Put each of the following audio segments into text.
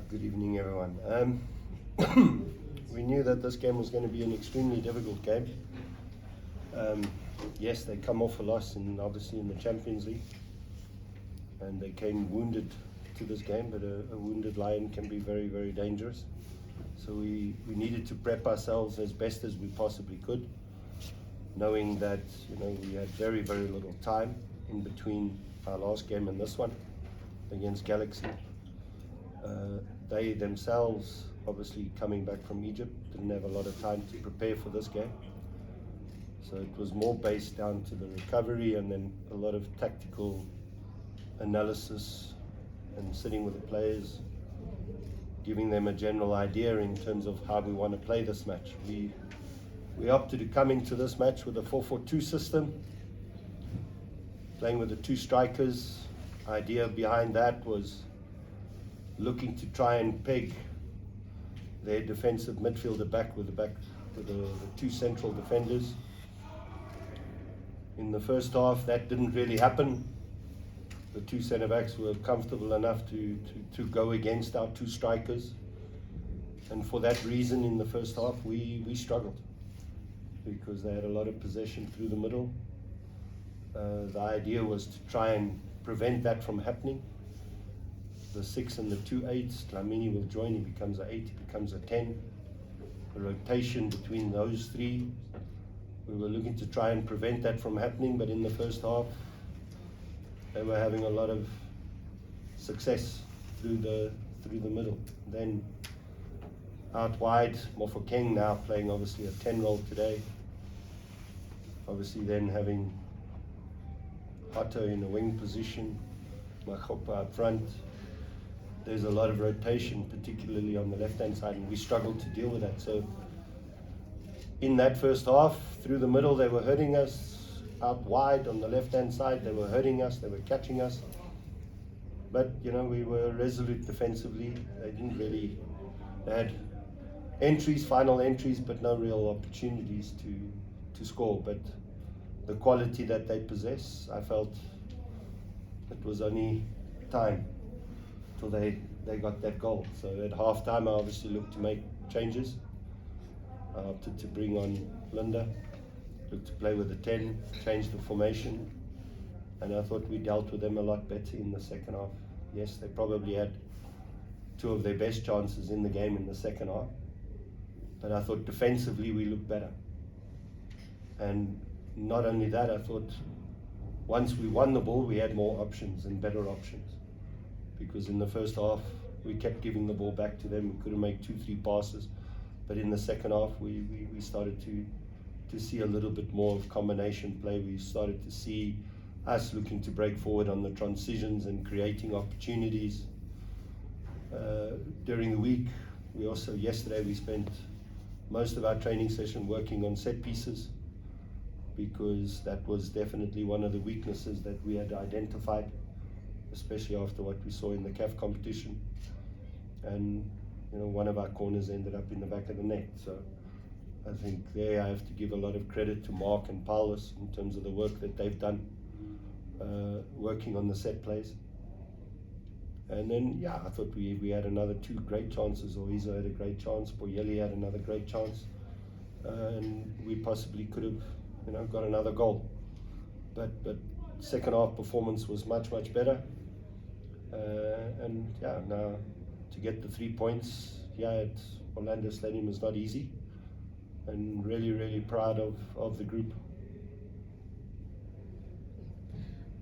Good evening, everyone. We knew that this game was going to be an extremely difficult game. Yes, they come off a loss, obviously in the Champions League, and they came wounded to this game. But a wounded lion can be very, very dangerous. So we needed to prep ourselves as best as we possibly could, knowing that we had very, very little time in between our last game and this one against Galaxy. They themselves, obviously coming back from Egypt, didn't have a lot of time to prepare for this game. So it was more based down to the recovery and then a lot of tactical analysis and sitting with the players, giving them a general idea in terms of how we want to play this match. We opted to come into this match with a 4-4-2 system, playing with the two strikers. Idea behind that was looking to try and peg their defensive midfielder back with the two central defenders. In the first half, that didn't really happen. The two centre backs were comfortable enough to go against our two strikers, and for that reason, in the first half, we struggled because they had a lot of possession through the middle. The idea was to try and prevent that from happening. The 6 and the 2 8s, Dlamini will join, he becomes an 8, he becomes a 10. A rotation between those three. We were looking to try and prevent that from happening, but in the first half, they were having a lot of success through the middle. Then out wide, Mofokeng now playing obviously a 10 role today. Obviously then having Otto in a wing position, Machopa up front. There's a lot of rotation, particularly on the left-hand side, and we struggled to deal with that. So in that first half, through the middle, they were hurting us. Out wide on the left-hand side, they were hurting us, they were catching us. But, we were resolute defensively. They had entries, final entries, but no real opportunities to score. But the quality that they possess, I felt it was only time till they got that goal. So at half-time, I obviously looked to make changes. I opted to bring on Linda, looked to play with the 10, change the formation, and I thought we dealt with them a lot better in the second half. Yes, they probably had two of their best chances in the game in the second half, but I thought defensively we looked better. And not only that, I thought once we won the ball, we had more options and better options. Because in the first half, we kept giving the ball back to them. We couldn't make 2-3 passes. But in the second half, we started to see a little bit more of combination play. We started to see us looking to break forward on the transitions and creating opportunities. During the week, yesterday we spent most of our training session working on set pieces, because that was definitely one of the weaknesses that we had identified, especially after what we saw in the CAF competition. And one of our corners ended up in the back of the net. So I think there I have to give a lot of credit to Mark and Paulus in terms of the work that they've done, working on the set plays. And then, I thought we had another 2 great chances. Oizo had a great chance, Boyeli had another great chance, and we possibly could have got another goal. But second half performance was much, much better. Now to get the 3 points here at Orlando Stadium is not easy, and really, really proud of the group.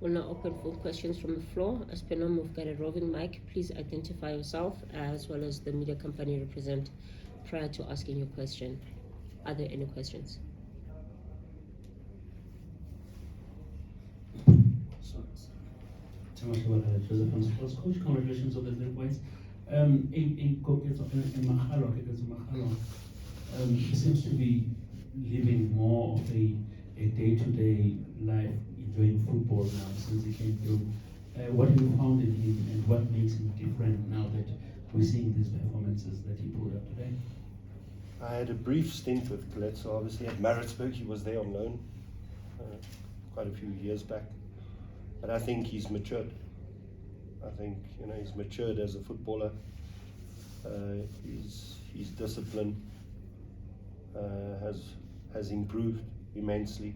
We'll now open for questions from the floor. As per norm, we've got a roving mic. Please identify yourself as well as the media company you represent prior to asking your question. Are there any questions? Coach, congratulations on the 3 points. He seems to be living more of a day-to-day life, enjoying football now since he came through. What have you found in him, and what makes him different now that we're seeing these performances that he pulled up today? I had a brief stint with Coletso, obviously at Maritzburg. He was there on loan quite a few years back. But I think he's matured. I think he's matured as a footballer. His discipline has improved immensely,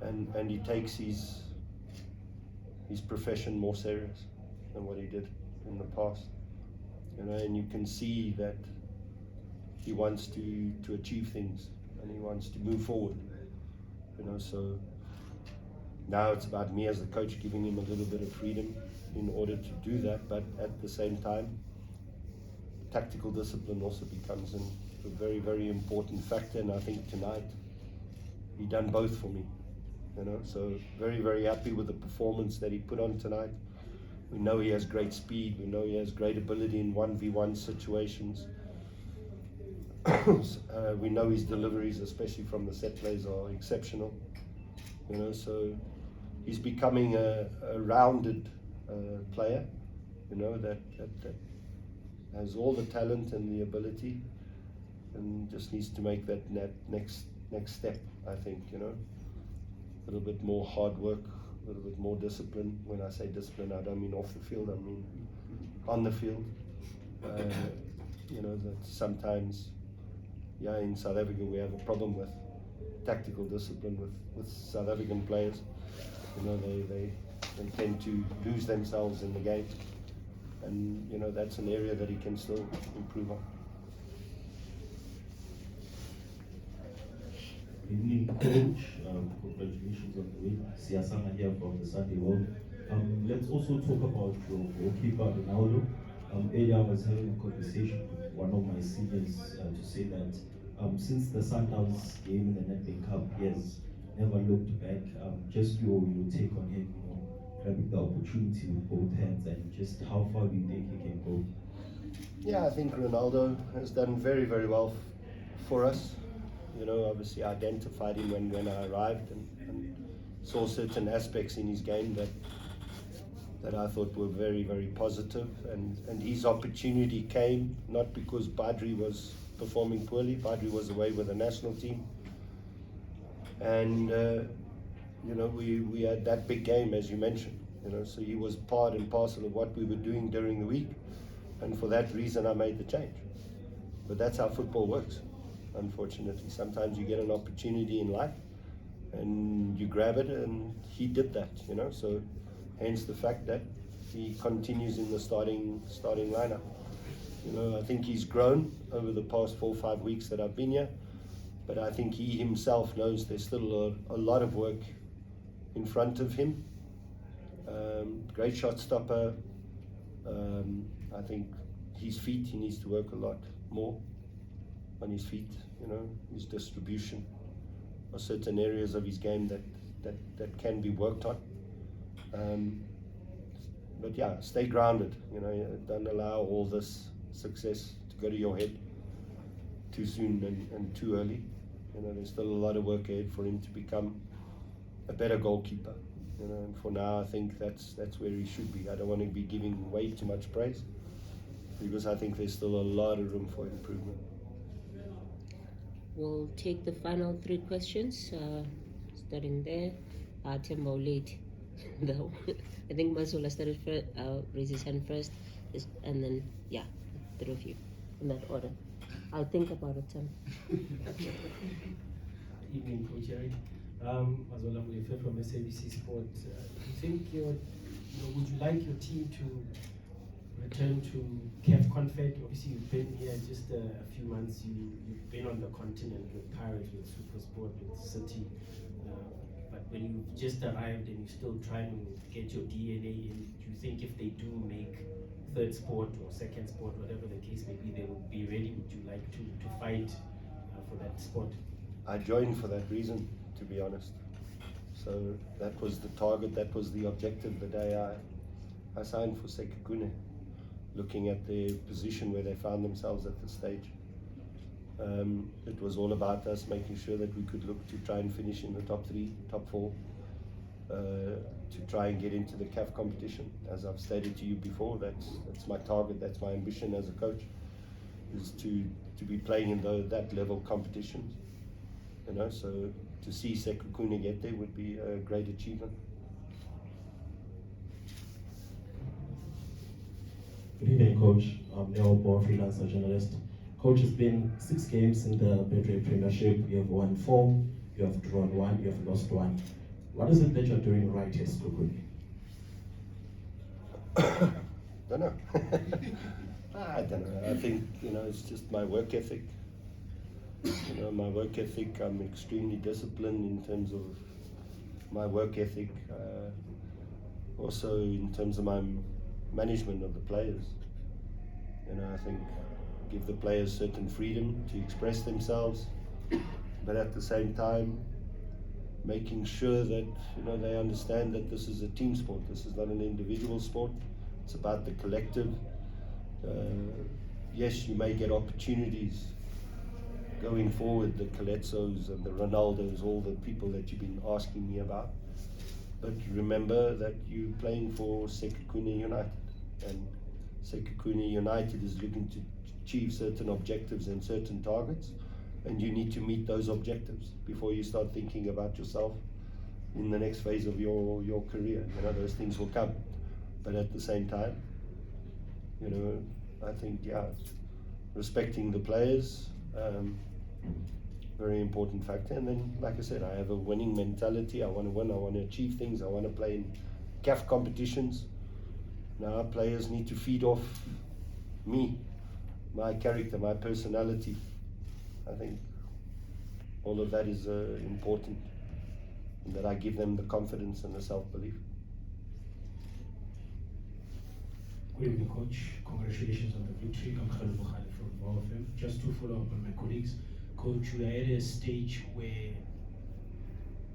and he takes his profession more serious than what he did in the past. And you can see that he wants to achieve things and he wants to move forward. So now it's about me as the coach giving him a little bit of freedom in order to do that, but at the same time, tactical discipline also becomes a very, very important factor, and I think tonight he done both for me. So very, very happy with the performance that he put on tonight. We know he has great speed, we know he has great ability in 1v1 situations. We know his deliveries, especially from the set plays, are exceptional. So he's becoming a rounded player, that has all the talent and the ability, and just needs to make that next step, I think. A little bit more hard work, a little bit more discipline. When I say discipline, I don't mean off the field, I mean on the field. That sometimes, in South Africa we have a problem with tactical discipline with South African players. They tend to lose themselves in the game, and that's an area that he can still improve on. Evening, coach. Congratulations on the win. Siyasanga here from the Sunday World. Let's also talk about your goalkeeper, Ronaldo. Earlier I was having a conversation with one of my seniors to say that since the Sundowns game in the Nedbank Cup, he has never looked back. Just your take on him, grabbing the opportunity with both hands, and just how far do you think he can go? Yeah, I think Ronaldo has done very, very well for us. Obviously identified him when I arrived and saw certain aspects in his game that I thought were very, very positive. And his opportunity came not because Badri was performing poorly. Badri was away with the national team. And, we had that big game, as you mentioned. So he was part and parcel of what we were doing during the week. And for that reason, I made the change. But that's how football works. Unfortunately, sometimes you get an opportunity in life and you grab it, and he did that, so hence the fact that he continues in the starting lineup. I think he's grown over the past 4 or 5 weeks that I've been here, but I think he himself knows there's still a lot of work in front of him. Great shot stopper. I think his feet, he needs to work a lot more on his feet, his distribution, or certain areas of his game that can be worked on. But yeah, stay grounded, don't allow all this success to go to your head too soon and too early. There's still a lot of work ahead for him to become a better goalkeeper. And for now, I think that's where he should be. I don't want to be giving way too much praise, because I think there's still a lot of room for improvement. We'll take the final 3 questions, starting there. Tembo late. Though I think Masula started first, raise his hand first, and then, the 3 of you, in that order. I'll think about it, Tim. Evening, Coach Eric. Mazola Mulefe from SABC Sport. Do you think would you like your team to return to CAF Confed? Obviously, you've been here just a few months. You've been on the continent with Pirates, with SuperSport, with City. But when you just arrived and you're still trying to get your DNA in, do you think if they do make third sport or second sport, whatever the case may be, they would be ready? Would you like to fight for that spot? I joined for that reason, to be honest. So that was the target, that was the objective the day I signed for Sekhukhune, looking at their position where they found themselves at the stage. It was all about us making sure that we could look to try and finish in the top 3, top 4, to try and get into the CAF competition. As I've stated to you before, that's my target, that's my ambition as a coach, is to be playing in that level competitions. So to see Sekhukhune get there would be a great achievement. Good evening, Coach. I'm Leo Bo, freelancer journalist. Coach, it's been 6 games in the Betway Premiership. You have won 4, you have drawn 1, you have lost 1. What is it that you're doing right here, Sekhukhune? Don't know. I don't know. I think, it's just my work ethic. My work ethic, I'm extremely disciplined in terms of my work ethic. Also in terms of my management of the players. I think give the players certain freedom to express themselves, but at the same time making sure that they understand that this is a team sport. This is not an individual sport. It's about the collective. Yes, you may get opportunities going forward, the Coletzos and the Ronaldos, all the people that you've been asking me about. But remember that you're playing for Sekhukhune United, and Sekhukhune United is looking to achieve certain objectives and certain targets, and you need to meet those objectives before you start thinking about yourself in the next phase of your career. Those things will come, but at the same time, I think, respecting the players, very important factor. And then, like I said, I have a winning mentality. I want to win, I want to achieve things, I want to play in CAF competitions. Now players need to feed off me, my character, my personality. I think all of that is important, and that I give them the confidence and the self-belief. Good evening, Coach. Congratulations on the victory. I'm Khalil Bukhari from VOFM. Just to follow up on my colleagues, Coach, we are at a stage where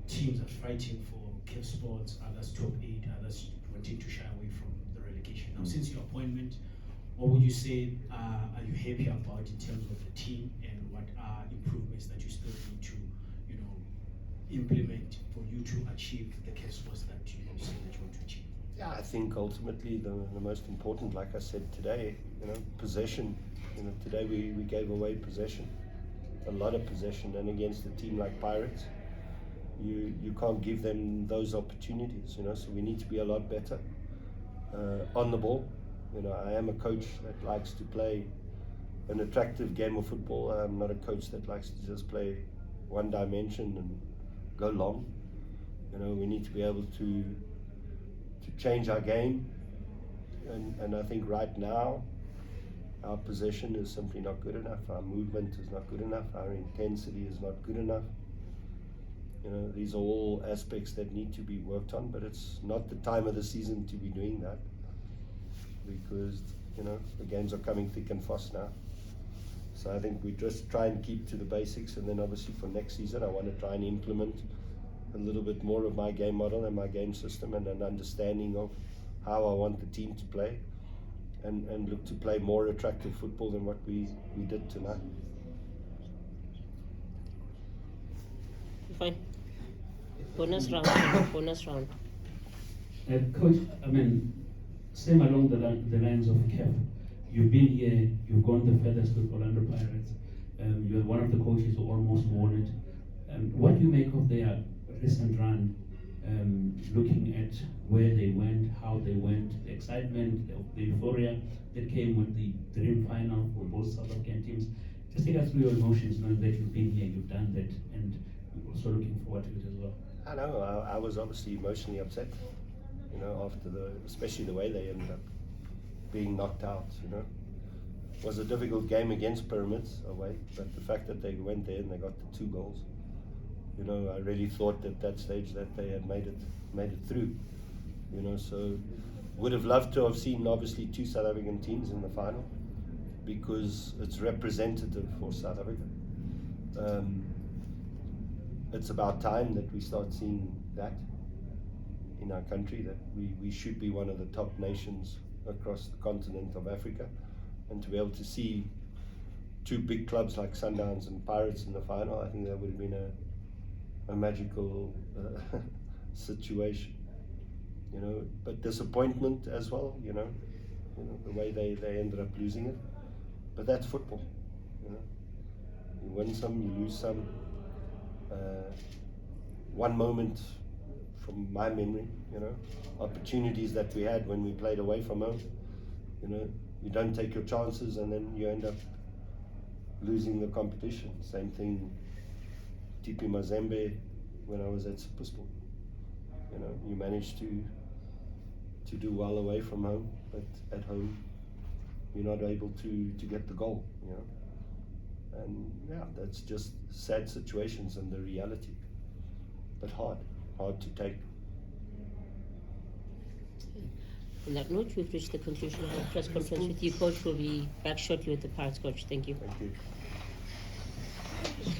teams are fighting for CAF spots, others top 8, others wanting to shy away from the relegation. Now, since your appointment, what would you say are you happy about in terms of the team, and what are improvements that you still need to, implement for you to achieve the CAF spots that you say that you want to achieve? Yeah, I think ultimately the most important, like I said today, possession. Today we gave away possession, a lot of possession, and against a team like Pirates, you can't give them those opportunities. So we need to be a lot better on the ball. I am a coach that likes to play an attractive game of football. I'm not a coach that likes to just play one dimension and go long. We need to be able to change our game, and I think right now our possession is simply not good enough. Our movement is not good enough. Our intensity is not good enough. These are all aspects that need to be worked on, but it's not the time of the season to be doing that, because the games are coming thick and fast now. So I think we just try and keep to the basics, and then obviously for next season I want to try and implement a little bit more of my game model and my game system, and an understanding of how I want the team to play, and look to play more attractive football than what we did tonight. Fine. Bonus round. Bonus round. Coach, same along the lines of CAF. You've been here, you've gone the furthest with Orlando Pirates. You're one of the coaches who almost won it. What do you make of their recent run, looking at where they went, how they went, the excitement, the euphoria that came with the dream final for both South African teams? Just take us through your emotions, knowing that you've been here, you've done that, and you're also looking forward to it as well. I know, I was obviously emotionally upset, after especially the way they ended up being knocked out. It was a difficult game against Pyramids away, but the fact that they went there and they got the 2 goals, I really thought at that stage that they had made it through. So would have loved to have seen obviously 2 South African teams in the final, because it's representative for South Africa. It's about time that we start seeing that in our country, that we should be one of the top nations across the continent of Africa, and to be able to see 2 big clubs like Sundowns and Pirates in the final, I think that would have been a magical situation. But disappointment as well, the way they ended up losing it. But that's football. You win some, you lose some. One moment from my memory, opportunities that we had when we played away from home, you don't take your chances, and then you end up losing the competition. Same thing, TP Mazembe, when I was at Supersport. You know, you manage to do well away from home, but at home you're not able to get the goal, you know. And yeah, that's just sad situations and the reality, but hard to take. On that note, we've reached the conclusion of our press conference with you, Coach. We'll be back shortly with the Pirates, Coach. Thank you. Thank you.